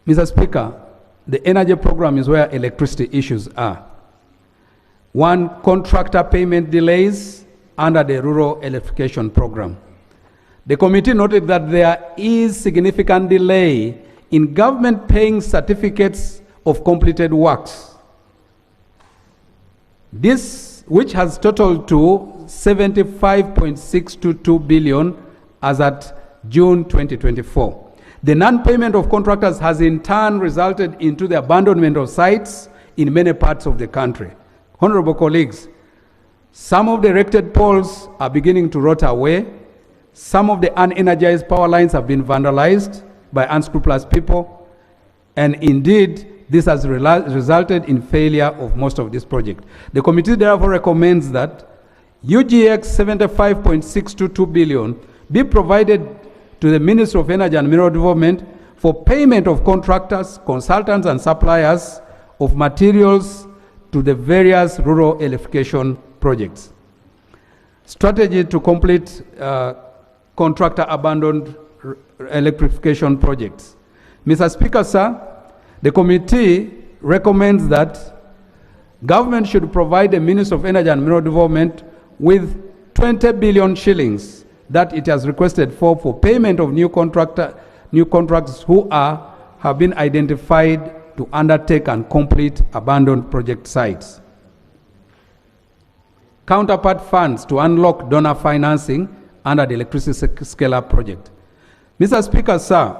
Mr. Speaker, the energy program is where electricity issues are. One, contractor payment delays under the rural electrification program. The committee noted that there is significant delay in government paying certificates of completed works. This, which has totaled to 75.622 billion as at June 2024. The non-payment of contractors has in turn resulted into the abandonment of sites in many parts of the country. Honorable colleagues, some of the erected poles are beginning to rot away. Some of the unenergized power lines have been vandalized by unscrupulous people. And indeed, this has resulted in failure of most of this project. The committee therefore recommends that UGX 75.622 billion be provided to the Ministry of Energy and Mineral Development for payment of contractors, consultants, and suppliers of materials to the various rural electrification projects. Strategy to complete contractor abandoned electrification projects. Mr. Speaker, sir, the committee recommends that government should provide the Ministry of Energy and Mineral Development with 20 billion shillings that it has requested for payment of new contracts who have been identified to undertake and complete abandoned project sites. Counterpart funds to unlock donor financing under the electricity scale-up project. Mr. Speaker, sir,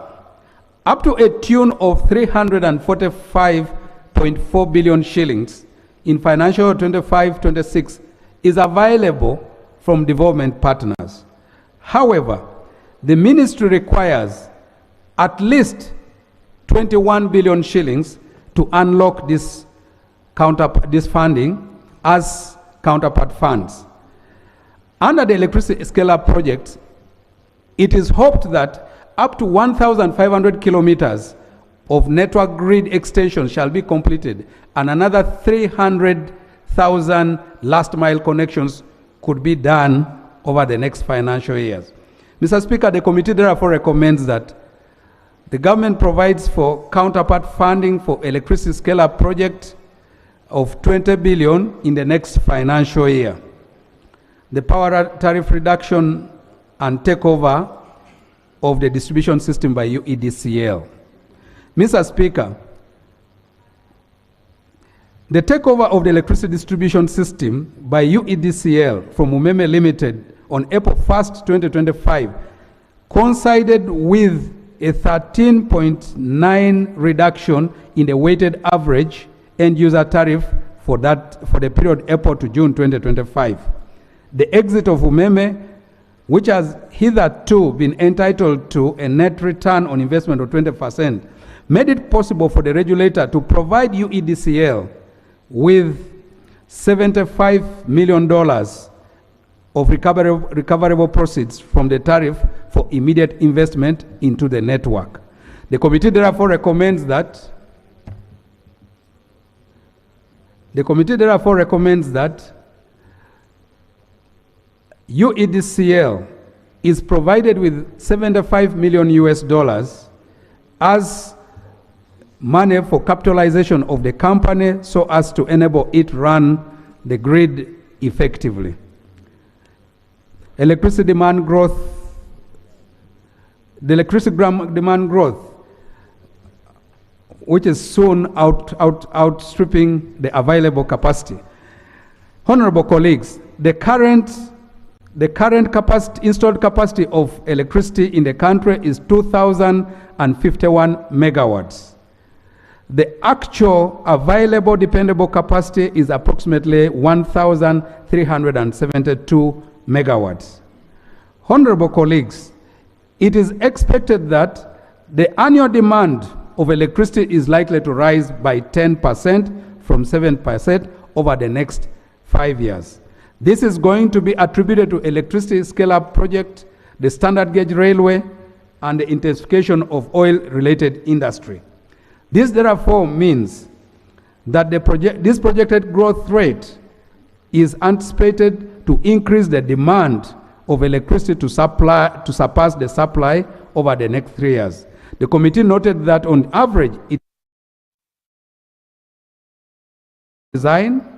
up to a tune of 345.4 billion shillings in financial year 25-26 is available from development partners. However, the ministry requires at least 21 billion shillings to unlock this funding as counterpart funds. Under the electricity scale-up project, it is hoped that up to 1,500 kilometers of network grid extension shall be completed, and another 300,000 last-mile connections could be done over the next financial years. Mr. Speaker, the committee therefore recommends that the government provides for counterpart funding for electricity scale-up project of 20 billion in the next financial year. The power tariff reduction and takeover of the distribution system by Uedcl. Mr. Speaker, the takeover of the electricity distribution system by Uedcl from Umeme Limited on April 1st, 2025 coincided with a 13.9 reduction in the weighted average end user tariff for the period April to June 2025. The exit of Umeme, which has hitherto been entitled to a net return on investment of 20%, made it possible for the regulator to provide Uedcl with $75 million of recoverable proceeds from the tariff for immediate investment into the network. The committee therefore recommends that Uedcl is provided with $75 million as money for capitalization of the company so as to enable it run the grid effectively. Electricity demand growth, which is soon outstripping the available capacity. Honorable colleagues, the current installed capacity of electricity in the country is 2,051 megawatts. The actual available dependable capacity is approximately 1,372 megawatts. Honorable colleagues, it is expected that the annual demand of electricity is likely to rise by 10% from 7% over the next 5 years. This is going to be attributed to electricity scale-up project, the standard gauge railway, and the intensification of oil-related industry. This therefore means that this projected growth rate is anticipated to increase the demand of electricity to surpass the supply over the next 3 years. The committee noted that on average, it design